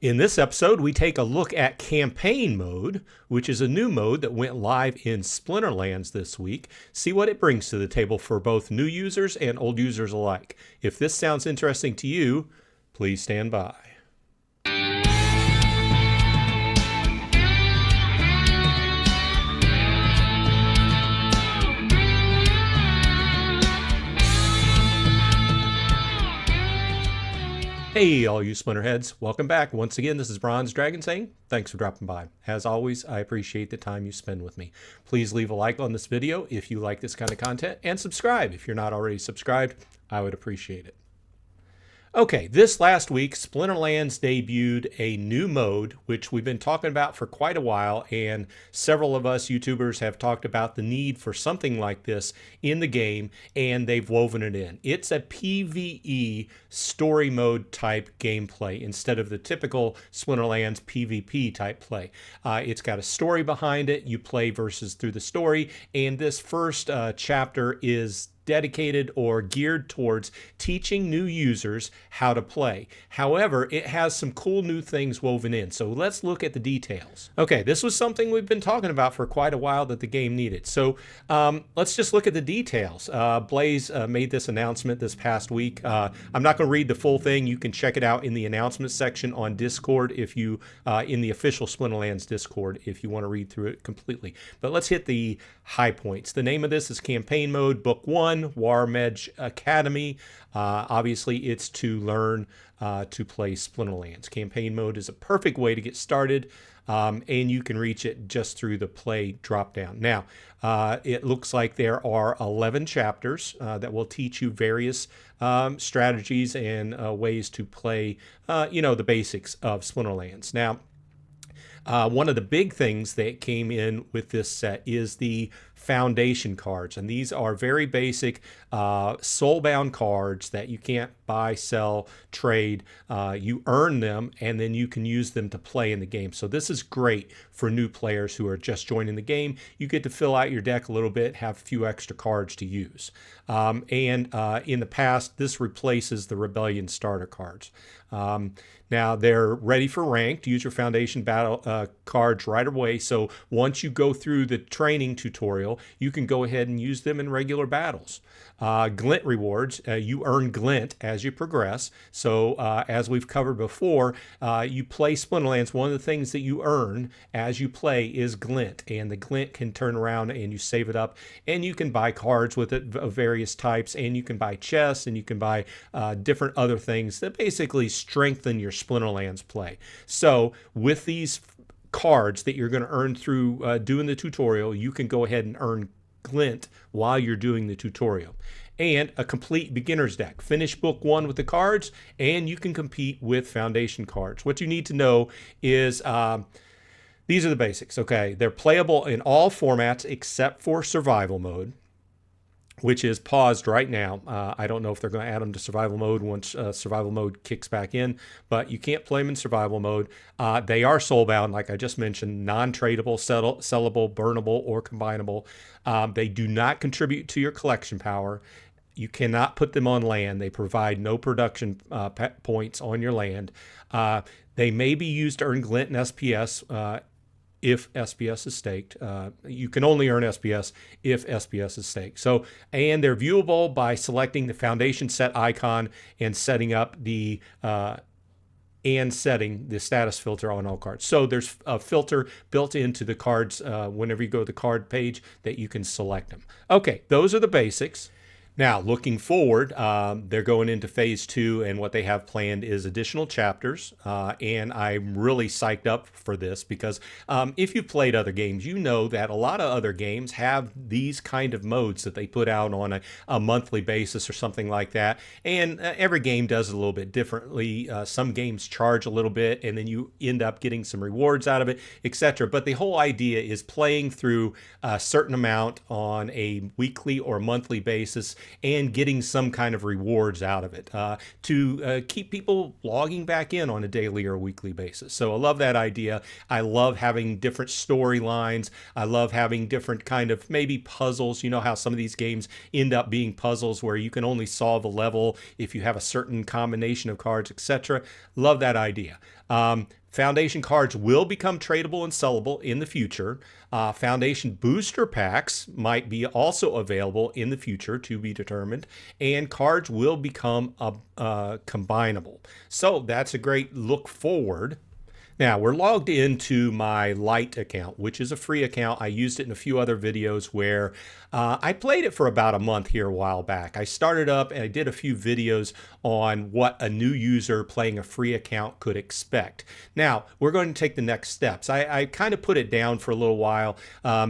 In this episode, we take a look at Campaign Mode, which is a new mode that went live in Splinterlands this week. See what it brings to the table for both new users and old users alike. If this sounds interesting to you, please stand by. Hey, all you Splinterheads. Welcome back. Once again, this is Bronze Dragon saying thanks for dropping by. As always, I appreciate the time you spend with me. Please leave a like on this video if you like this kind of content, and subscribe if you're not already subscribed. I would appreciate it. Okay, this last week, Splinterlands debuted a new mode, which we've been talking about for quite a while, and several of us YouTubers have talked about the need for something like this in the game, and they've woven it in. It's a PvE story mode type gameplay instead of the typical Splinterlands PvP type play. It's got a story behind it. You play versus through the story, and this first chapter is dedicated or geared towards teaching new users how to play. However, it has some cool new things woven in. So let's look at the details. Okay, this was something we've been talking about for quite a while that the game needed. So let's just look at the details. Blaze made this announcement this past week. I'm not going to read the full thing. You can check it out in the announcement section on Discord if you, in the official Splinterlands Discord, if you want to read through it completely. But let's hit the high points. The name of this is Campaign Mode, Book 1. Warmedge Academy. Obviously, it's to learn to play Splinterlands. Campaign mode is a perfect way to get started, and you can reach it just through the play drop-down. Now, it looks like there are 11 chapters that will teach you various strategies and ways to play, the basics of Splinterlands. Now, one of the big things that came in with this set is the foundation cards, and these are very basic soulbound cards that you can't buy, sell, trade. You earn them, and then you can use them to play in the game. So this is great for new players who are just joining the game. You get to fill out your deck a little bit, have a few extra cards to use. And in the past, this replaces the Rebellion starter cards. Now they're ready for ranked. Use your foundation battle cards right away. So once you go through the training tutorial, you can go ahead and use them in regular battles. Glint rewards, you earn glint as you progress. So as we've covered before, you play Splinterlands. One of the things that you earn as you play is glint, and the glint can turn around and you save it up, and you can buy cards with it of various types, and you can buy chests, and you can buy different other things that basically strengthen your Splinterlands play. So with these cards that you're going to earn through doing the tutorial, you can go ahead and earn glint while you're doing the tutorial. And a complete beginner's deck. Finish book 1 with the cards, and you can compete with foundation cards. What you need to know is these are the basics, okay? They're playable in all formats except for survival mode, which is paused right now. I don't know if they're going to add them to survival mode once survival mode kicks back in, but you can't play them in survival mode. They are soulbound, like I just mentioned, non-tradable, sellable, burnable, or combinable. They do not contribute to your collection power. You cannot put them on land. They provide no production points on your land. They may be used to earn glint and SPS if SPS is staked. You can only earn SPS if SPS is staked. So, and they're viewable by selecting the foundation set icon and setting up the setting the status filter on all cards. So there's a filter built into the cards whenever you go to the card page that you can select them. Okay, those are the basics. Now, looking forward, they're going into phase 2, and what they have planned is additional chapters, and I'm really psyched up for this because if you've played other games, you know that a lot of other games have these kind of modes that they put out on a monthly basis or something like that, and every game does it a little bit differently. Some games charge a little bit, and then you end up getting some rewards out of it, etc. But the whole idea is playing through a certain amount on a weekly or monthly basis and getting some kind of rewards out of it to keep people logging back in on a daily or weekly basis. So I love that idea. I love having different storylines. I love having different kind of maybe puzzles. You know how some of these games end up being puzzles where you can only solve a level if you have a certain combination of cards, etc. Love that idea. Foundation cards will become tradable and sellable in the future. Foundation booster packs might be also available in the future, to be determined. And cards will become combinable. So that's a great look forward. Now, we're logged into my Lite account, which is a free account. I used it in a few other videos where I played it for about a month here a while back. I started up and I did a few videos on what a new user playing a free account could expect. Now, we're going to take the next steps. I kind of put it down for a little while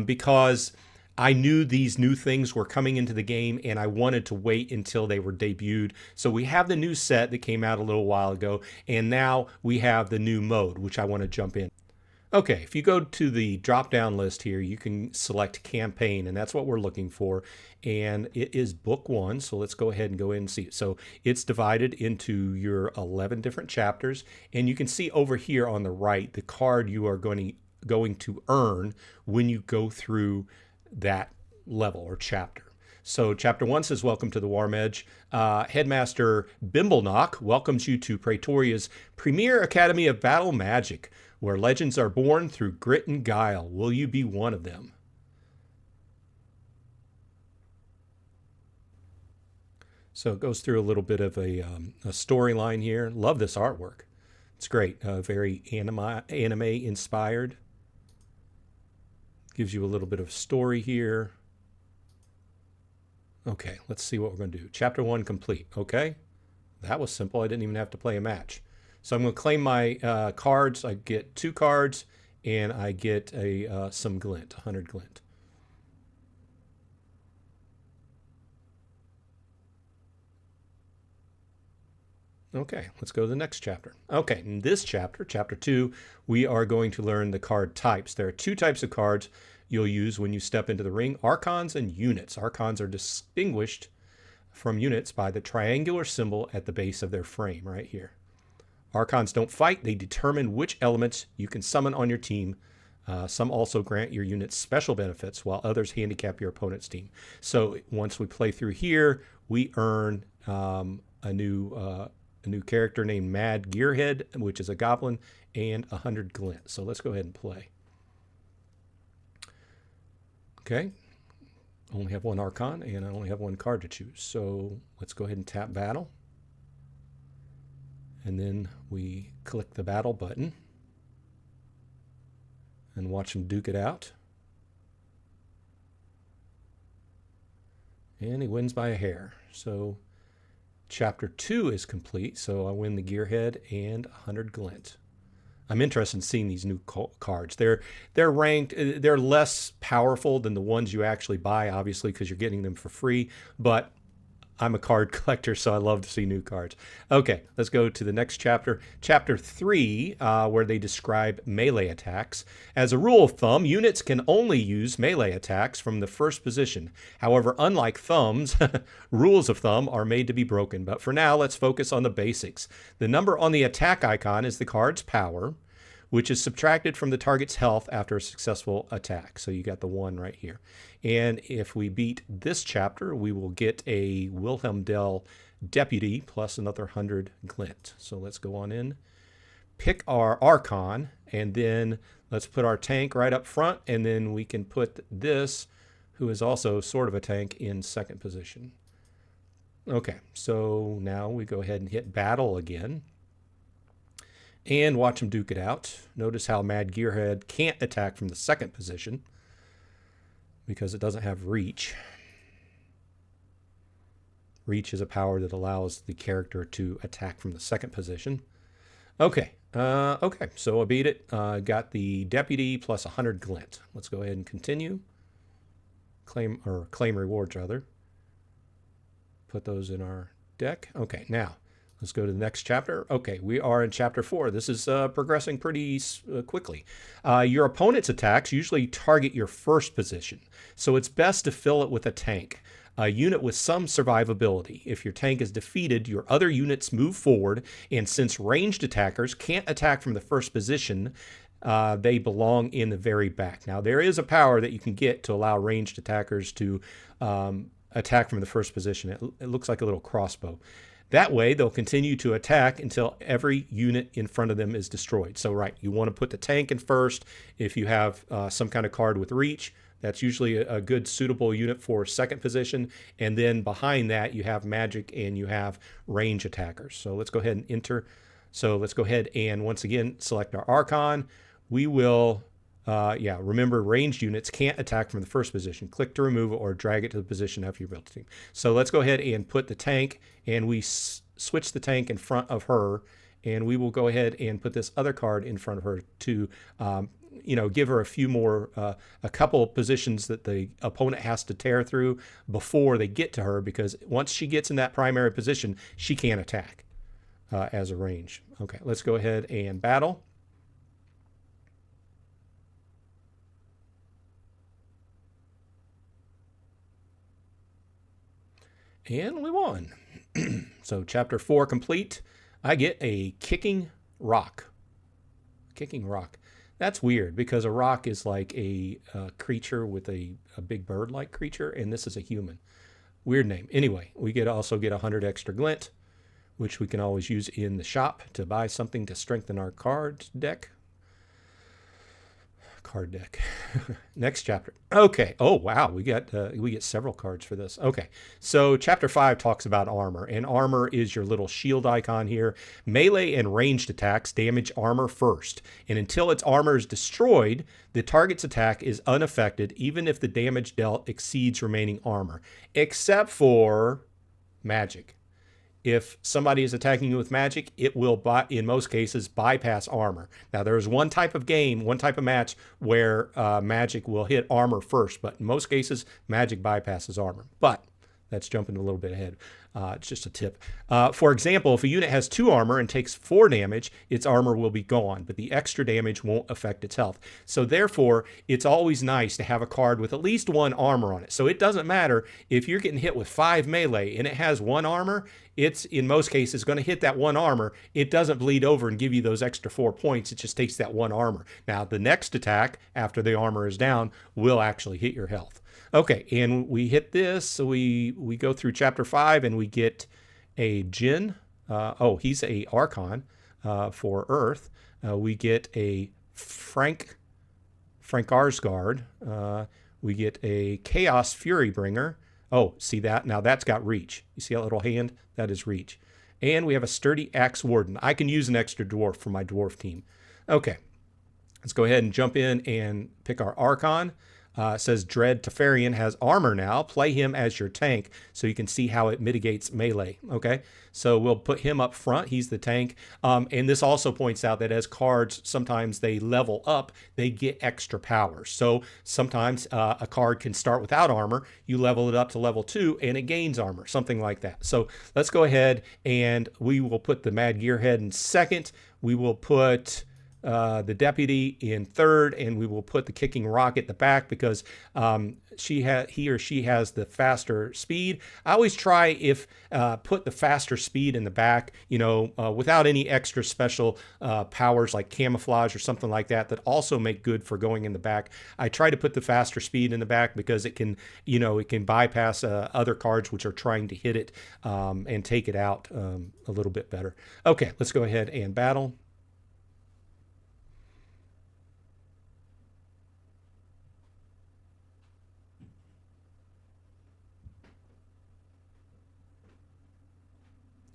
because I knew these new things were coming into the game and I wanted to wait until they were debuted. So we have the new set that came out a little while ago, and now we have the new mode, which I want to jump in. Okay, if you go to the drop-down list here, you can select campaign, and that's what we're looking for. And it is book 1, so let's go ahead and go in and see it. So it's divided into your 11 different chapters, and you can see over here on the right the card you are going to earn when you go through that level or chapter. So chapter 1 says, welcome to the Warm Edge. Headmaster Bimblenock welcomes you to Praetoria's premier academy of battle magic, where legends are born through grit and guile. Will you be one of them? So it goes through a little bit of a storyline here. Love this artwork. It's great. Very anime inspired. Gives you a little bit of story here. Okay, let's see what we're going to do. Chapter 1 complete. Okay, that was simple. I didn't even have to play a match. So I'm going to claim my cards. I get 2 cards, and I get some glint, 100 glint. Okay, let's go to the next chapter. Okay, in this chapter, chapter 2, we are going to learn the card types. There are 2 types of cards you'll use when you step into the ring: Archons and Units. Archons are distinguished from Units by the triangular symbol at the base of their frame right here. Archons don't fight. They determine which elements you can summon on your team. Some also grant your units special benefits, while others handicap your opponent's team. So once we play through here, we earn a new character named Mad Gearhead, which is a goblin, and 100 glint. So let's go ahead and play. Okay, only have 1 Archon, and I only have 1 card to choose. So let's go ahead and tap battle. And then we click the battle button and watch him duke it out. And he wins by a hair. So chapter 2 is complete, so I win the Gearhead and 100 glint. I'm interested in seeing these new cards. They're ranked, they're less powerful than the ones you actually buy, obviously, because you're getting them for free, but I'm a card collector, so I love to see new cards. Okay, let's go to the next chapter. Chapter 3, where they describe melee attacks. As a rule of thumb, units can only use melee attacks from the first position. However, unlike thumbs, rules of thumb are made to be broken. But for now, let's focus on the basics. The number on the attack icon is the card's power, which is subtracted from the target's health after a successful attack. So you got the 1 right here. And if we beat this chapter, we will get a Wilhelm Dell Deputy plus another 100 glint. So let's go on in, pick our Archon, and then let's put our tank right up front, and then we can put this, who is also sort of a tank, in 2nd position. Okay, so now we go ahead and hit battle again. And watch him duke it out. Notice how Mad Gearhead can't attack from the 2nd position because it doesn't have reach. Reach is a power that allows the character to attack from the 2nd position. Okay, so I beat it. Got the Deputy plus 100 glint. Let's go ahead and continue. Claim rewards, rather. Put those in our deck. Okay, now let's go to the next chapter. Okay, we are in chapter 4. This is progressing pretty quickly. Your opponent's attacks usually target your 1st position, so it's best to fill it with a tank, a unit with some survivability. If your tank is defeated, your other units move forward, and since ranged attackers can't attack from the 1st position, they belong in the very back. Now, there is a power that you can get to allow ranged attackers to attack from the 1st position. It looks like a little crossbow. That way, they'll continue to attack until every unit in front of them is destroyed. So, right, you want to put the tank in first. If you have some kind of card with reach, that's usually a good suitable unit for second position. And then behind that, you have magic and you have range attackers. So let's go ahead and enter. So let's go ahead and once again select our Archon. We will, remember ranged units can't attack from the first position. Click to remove it or drag it to the position after you built the team. So let's go ahead and put the tank, and we switch the tank in front of her, and we will go ahead and put this other card in front of her to give her a few more, a couple of positions that the opponent has to tear through before they get to her, because once she gets in that primary position, she can't attack as a range. Okay, let's go ahead and battle. And we won. So chapter 4 complete. I get a kicking rock. Kicking rock. That's weird because a rock is like a creature with a big bird-like creature, and this is a human. Weird name. Anyway, we also get 100 extra glint, which we can always use in the shop to buy something to strengthen our card deck. Next chapter. Okay. Oh wow, we get several cards for this. Okay, so chapter 5 talks about armor, and armor is your little shield icon here. Melee and ranged attacks damage armor first, and until its armor is destroyed, the target's attack is unaffected, even if the damage dealt exceeds remaining armor, except for magic. If somebody is attacking you with magic, it will, in most cases, bypass armor. Now, there's one type of match where magic will hit armor first, but in most cases, magic bypasses armor. But that's jumping a little bit ahead. It's just a tip. For example, if a unit has 2 armor and takes 4 damage, its armor will be gone, but the extra damage won't affect its health. So therefore, it's always nice to have a card with at least 1 armor on it. So it doesn't matter if you're getting hit with 5 melee and it has 1 armor, it's in most cases going to hit that 1 armor. It doesn't bleed over and give you those extra 4 points. It just takes that 1 armor. Now, the next attack after the armor is down will actually hit your health. Okay, and we hit this, so we go through chapter 5, and we get a Jin. He's a Archon for Earth. We get a Frank Arsgard. We get a Chaos Fury Bringer. Oh, see that? Now that's got reach. You see that little hand? That is reach. And we have a Sturdy Axe Warden. I can use an extra dwarf for my dwarf team. Okay, let's go ahead and jump in and pick our Archon. It says Dread Teferian has armor now. Play him as your tank so you can see how it mitigates melee. Okay, so we'll put him up front. He's the tank. And this also points out that as cards, sometimes they level up, they get extra powers. So sometimes a card can start without armor. You level it up to level 2 and it gains armor, something like that. So let's go ahead and we will put the Mad Gearhead in second. We will put the deputy in third, and we will put the kicking rock at the back because he or she has the faster speed. I always try put the faster speed in the back, without any extra special powers like camouflage or something like that also make good for going in the back. I try to put the faster speed in the back because it can bypass other cards which are trying to hit it and take it out a little bit better. Okay, let's go ahead and battle.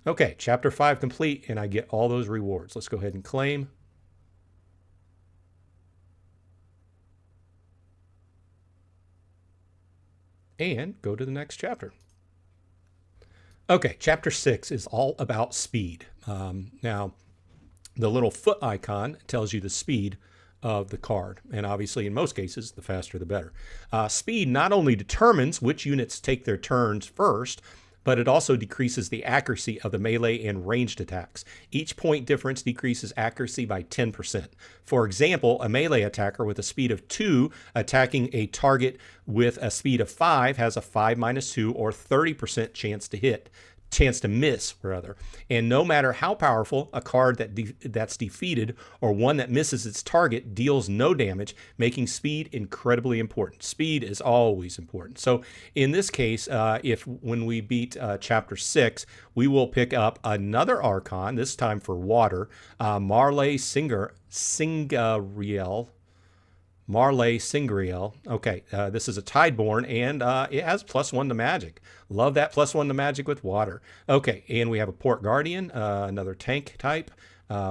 Okay, chapter 5 complete, and I get all those rewards. Let's go ahead and claim. And go to the next chapter. Okay, chapter 6 is all about speed. Now, the little foot icon tells you the speed of the card, and obviously in most cases, the faster the better. Speed not only determines which units take their turns first, but it also decreases the accuracy of the melee and ranged attacks. Each point difference decreases accuracy by 10%. For example, a melee attacker with a speed of 2 attacking a target with a speed of 5 has a 5 - 2 or 30% chance to hit. chance to miss, rather. And no matter how powerful, a card that's defeated or one that misses its target deals no damage, making speed incredibly important. Speed is always important. So in this case, if when we beat Chapter 6, we will pick up another Archon, this time for water, Marley Singriel. Okay, this is a Tideborn, and it has +1 to magic. Love that +1 to magic with water. Okay, and we have a Port Guardian, another tank type.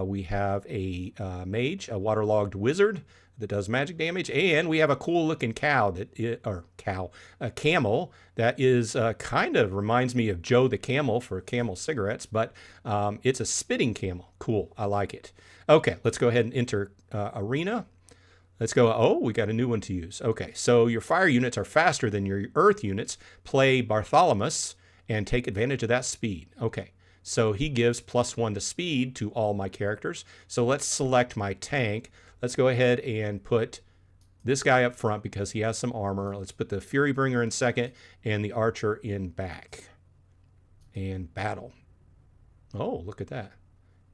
We have a mage, a waterlogged wizard that does magic damage, and we have a cool looking a camel that is kind of reminds me of Joe the Camel for Camel cigarettes, but it's a spitting camel. Cool, I like it. Okay, let's go ahead and enter arena. Let's go. Oh, we got a new one to use. Okay, so your fire units are faster than your earth units. Play Bartholomew and take advantage of that speed. Okay, so he gives +1 to speed to all my characters. So let's select my tank. Let's go ahead and put this guy up front because he has some armor. Let's put the Furybringer in second and the Archer in back. And battle. Oh, look at that.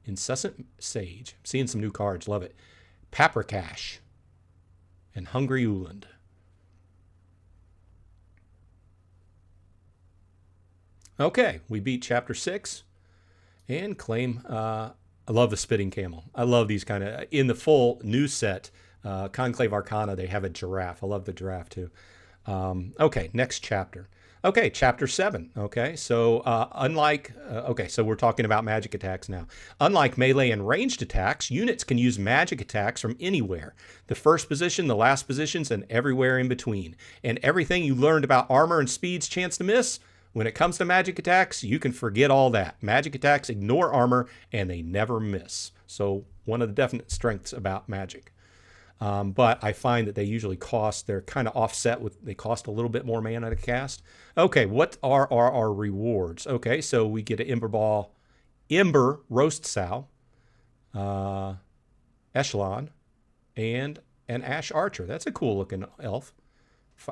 Incessant Sage. I'm seeing some new cards. Love it. Paprikash. And Hungry Uland. Okay, we beat Chapter 6 and claim, I love the Spitting Camel. I love these kind of, in the full new set, Conclave Arcana, they have a giraffe. I love the giraffe too. Okay, next chapter. Okay, Chapter 7. Okay, so so we're talking about magic attacks now. Unlike melee and ranged attacks, units can use magic attacks from anywhere. The first position, the last positions, and everywhere in between. And everything you learned about armor and speed's chance to miss, when it comes to magic attacks, you can forget all that. Magic attacks ignore armor, and they never miss. So one of the definite strengths about magic. But I find that they usually they're kind of offset they cost a little bit more mana to cast. Okay, what are our rewards? Okay, so we get an Ember Roast Sow, Echelon, and an Ash Archer. That's a cool looking elf.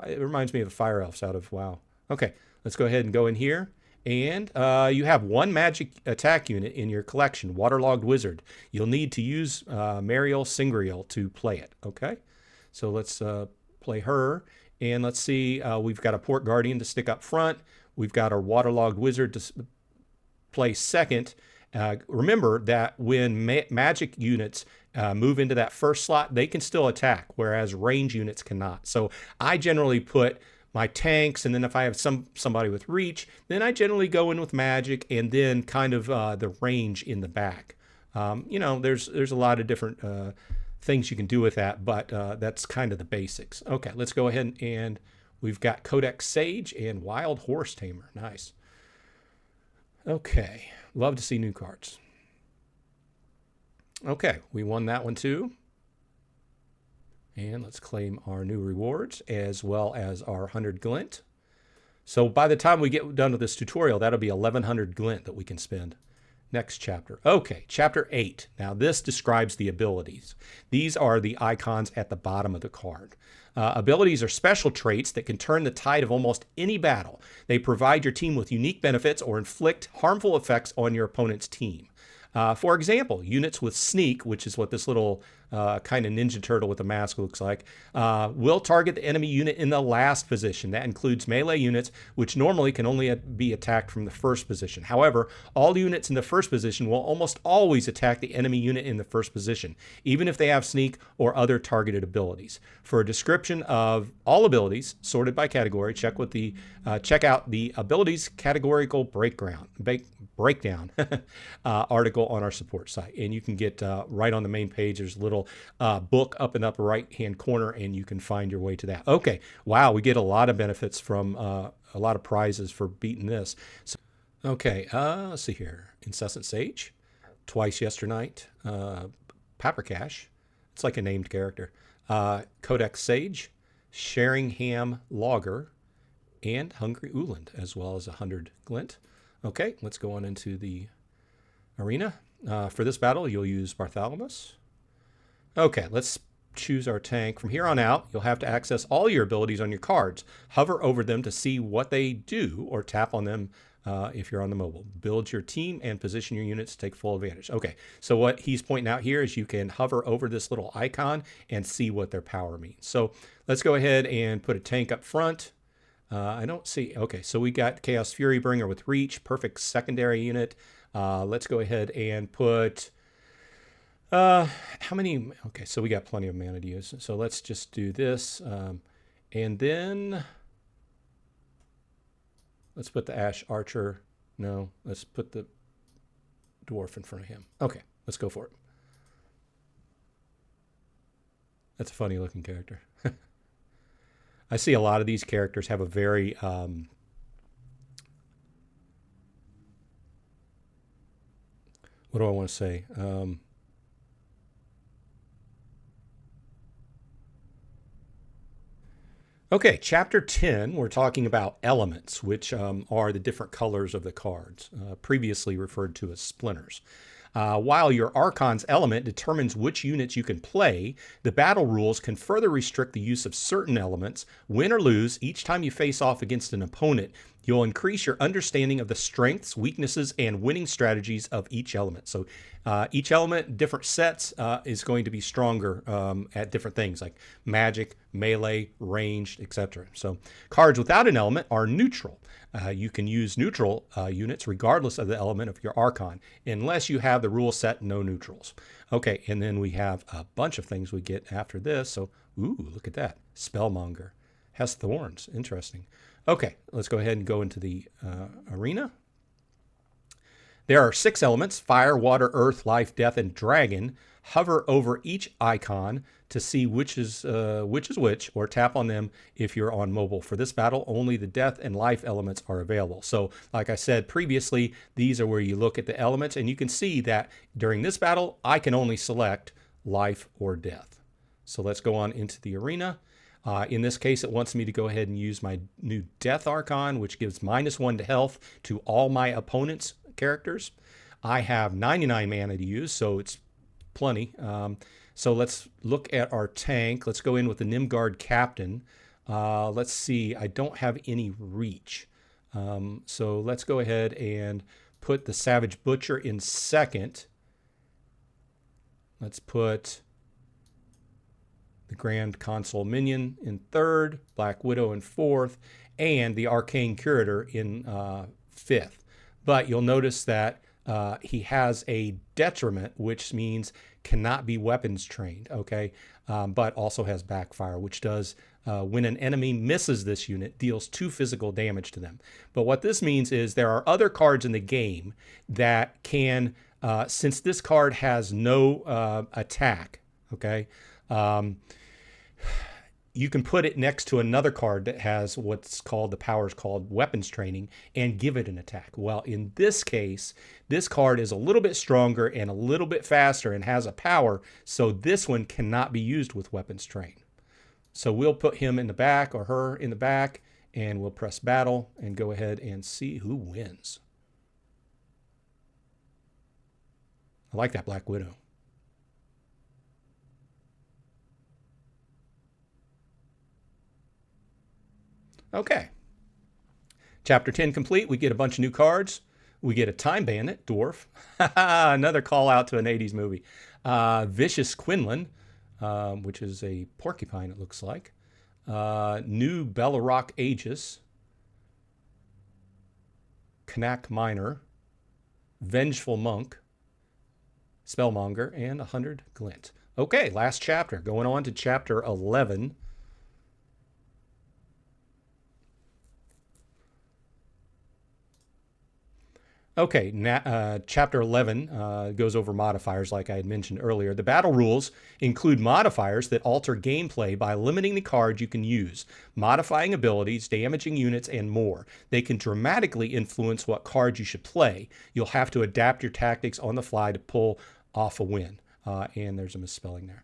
It reminds me of the Fire Elves out of WoW. Okay, let's go ahead and go in here. And you have one magic attack unit in your collection, Waterlogged Wizard. You'll need to use Mariel Singriel to play it, okay? So let's play her. And let's see, we've got a Port Guardian to stick up front. We've got our Waterlogged Wizard to play second. Remember that when magic units move into that first slot, they can still attack, whereas range units cannot. So I generally put my tanks, and then if I have somebody with reach, then I generally go in with magic, and then kind of the range in the back. There's a lot of different things you can do with that, but that's kind of the basics. Okay, let's go ahead and we've got Codex Sage and Wild Horse Tamer. Nice. Okay, love to see new cards. Okay, we won that one too. And let's claim our new rewards as well as our 100 glint. So by the time we get done with this tutorial, that'll be 1100 glint that we can spend. Next chapter. Okay, Chapter 8. Now this describes the abilities. These are the icons at the bottom of the card. Abilities are special traits that can turn the tide of almost any battle. They provide your team with unique benefits or inflict harmful effects on your opponent's team. For example, units with Sneak, which is what this little kind of Ninja Turtle with a mask looks like, will target the enemy unit in the last position. That includes melee units, which normally can only be attacked from the first position. However, all units in the first position will almost always attack the enemy unit in the first position, even if they have Sneak or other targeted abilities. For a description of all abilities sorted by category, check out the abilities categorical breakdown article on our support site, and you can get right on the main page. There's a little book up in the upper right hand corner, and you can find your way to that. Okay, wow, we get a lot of benefits from a lot of prizes for beating this. So, okay, let's see here. Incessant Sage, Twice Yesternight, Paprikash, it's like a named character, Codex Sage, Sheringham Logger, and Hungry Uland, as well as 100 glint. Okay, let's go on into the arena. For this battle, you'll use Bartholomew. Okay, let's choose our tank. From here on out, you'll have to access all your abilities on your cards. Hover over them to see what they do, or tap on them if you're on the mobile. Build your team and position your units to take full advantage. Okay, so what he's pointing out here is you can hover over this little icon and see what their power means. So let's go ahead and put a tank up front. I don't see. Okay, so we got Chaos Fury Bringer with Reach, perfect secondary unit. Let's go ahead and put... how many? Okay, so we got plenty of mana to use. So let's just do this. And then let's put the Ash Archer. No, let's put the Dwarf in front of him. Okay, let's go for it. That's a funny looking character. I see a lot of these characters have a very... what do I want to say? Okay, Chapter 10, we're talking about elements, which are the different colors of the cards, previously referred to as splinters. While your Archon's element determines which units you can play, the battle rules can further restrict the use of certain elements. Win or lose, each time you face off against an opponent, you'll increase your understanding of the strengths, weaknesses, and winning strategies of each element. So each element, different sets, is going to be stronger at different things like magic, melee, ranged, etc. So cards without an element are neutral. You can use neutral units regardless of the element of your Archon, unless you have the rule set no neutrals. Okay, and then we have a bunch of things we get after this. So, ooh, look at that. Spellmonger. Has thorns. Interesting. Okay, let's go ahead and go into the arena. There are 6 elements: fire, water, earth, life, death, and dragon. Hover over each icon to see which is which, or tap on them if you're on mobile. For this battle, only the death and life elements are available. So, like I said previously, these are where you look at the elements, and you can see that during this battle, I can only select life or death. So let's go on into the arena. In this case, it wants me to go ahead and use my new Death Archon, which gives -1 to health to all my opponent's characters. I have 99 mana to use, so it's plenty. So let's look at our tank. Let's go in with the Nimgard Captain. Let's see, I don't have any reach. So let's go ahead and put the Savage Butcher in second. Let's put the Grand Consul Minion in third, Black Widow in fourth, and the Arcane Curator in fifth. But you'll notice that he has a detriment, which means cannot be weapons trained, okay? But also has backfire, which does, when an enemy misses this unit, deals 2 physical damage to them. But what this means is there are other cards in the game that can, since this card has no attack, okay? You can put it next to another card that has what's called, the powers called weapons training, and give it an attack. Well, in this case, this card is a little bit stronger and a little bit faster and has a power, so this one cannot be used with weapons train. So we'll put him in the back, or her in the back, and we'll press battle and go ahead and see who wins. I like that Black Widow. Okay. Chapter 10 complete. We get a bunch of new cards. We get a Time Bandit, Dwarf. Another call out to an 80s movie. Vicious Quinlan, which is a porcupine, it looks like. New Bellarok Aegis. Knack Miner. Vengeful Monk. Spellmonger, and 100 Glint. Okay, last chapter. Going on to chapter 11. Okay, Chapter 11 goes over modifiers like I had mentioned earlier. The battle rules include modifiers that alter gameplay by limiting the cards you can use, modifying abilities, damaging units, and more. They can dramatically influence what cards you should play. You'll have to adapt your tactics on the fly to pull off a win. And there's a misspelling there.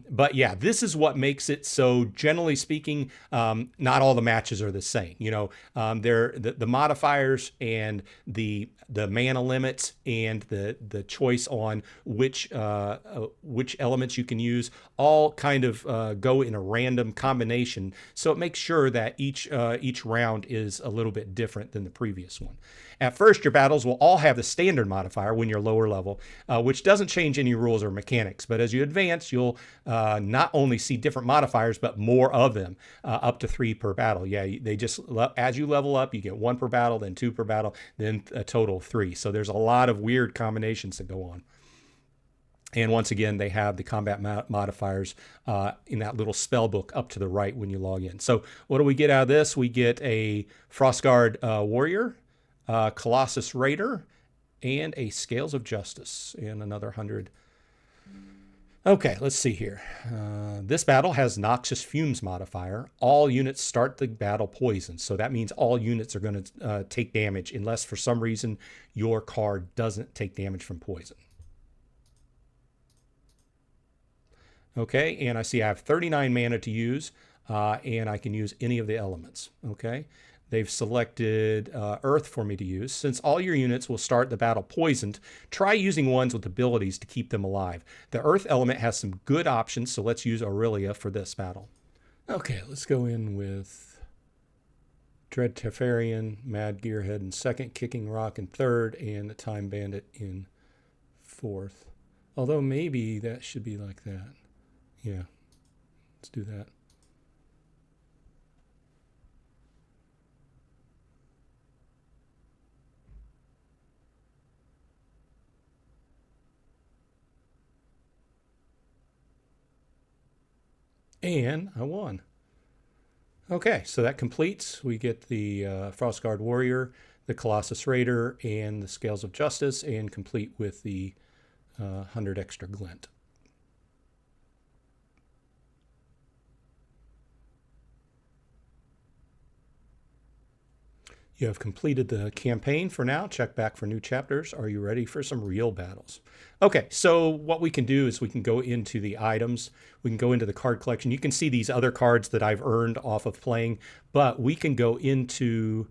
But yeah, this is what makes it so, generally speaking, not all the matches are the same. You know, the modifiers and the mana limits and the choice on which elements you can use all kind of go in a random combination. So it makes sure that each round is a little bit different than the previous one. At first, your battles will all have the standard modifier when you're lower level, which doesn't change any rules or mechanics. But as you advance, you'll not only see different modifiers, but more of them, up to 3 per battle. Yeah, they just, as you level up, you get 1 per battle, then 2 per battle, then a total of 3. So there's a lot of weird combinations that go on. And once again, they have the combat modifiers in that little spell book up to the right when you log in. So what do we get out of this? We get a Frostguard Warrior, Colossus Raider, and a Scales of Justice, and another 100. Okay, let's see here. This battle has Noxious Fumes modifier. All units start the battle poisoned, so that means all units are going to take damage unless for some reason your card doesn't take damage from poison. Okay, and I see I have 39 mana to use, and I can use any of the elements. Okay, they've selected Earth for me to use. Since all your units will start the battle poisoned, try using ones with abilities to keep them alive. The Earth element has some good options, so let's use Aurelia for this battle. Okay, let's go in with Dread Teferian, Mad Gearhead in second, Kicking Rock in third, and the Time Bandit in fourth. Although maybe that should be like that. Yeah, let's do that. And I won. Okay, so that completes. We get the Frostguard Warrior, the Colossus Raider, and the Scales of Justice, and complete with the 100 extra glint. You have completed the campaign for now. Check back for new chapters. Are you ready for some real battles? Okay, so what we can do is we can go into the items. We can go into the card collection. You can see these other cards that I've earned off of playing, but we can go into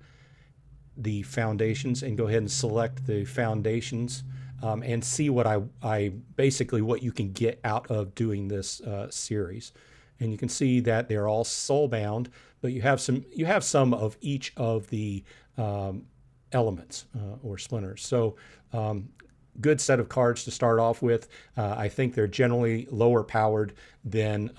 the foundations and go ahead and select the foundations and see what I basically what you can get out of doing this series. And you can see that they're all soulbound, but you have some of each of the elements or splinters. So good set of cards to start off with. I think they're generally lower powered than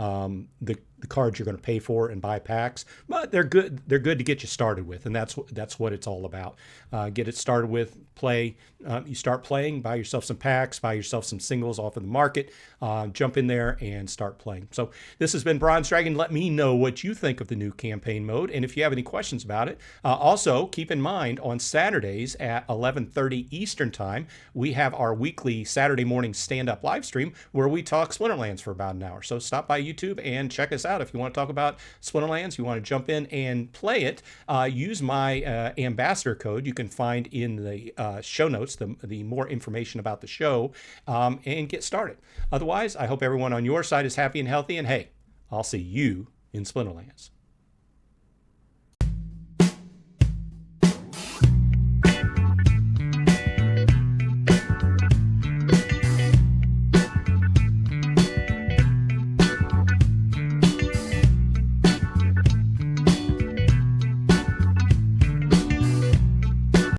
the cards you're going to pay for and buy packs, but they're good. They're good to get you started with, and that's what it's all about. Get it started with play. You start playing, buy yourself some packs, buy yourself some singles off of the market, jump in there and start playing. So this has been Bronze Dragon. Let me know what you think of the new campaign mode, and if you have any questions about it. Also, keep in mind on Saturdays at 11:30 Eastern Time, we have our weekly Saturday morning stand-up live stream where we talk Splinterlands for about an hour. So stop by YouTube and check us out if you want to talk about Splinterlands. You want to jump in and play it. Use my ambassador code. You can find in the show notes the more information about the show and get started. Otherwise, I hope everyone on your side is happy and healthy. And hey, I'll see you in Splinterlands.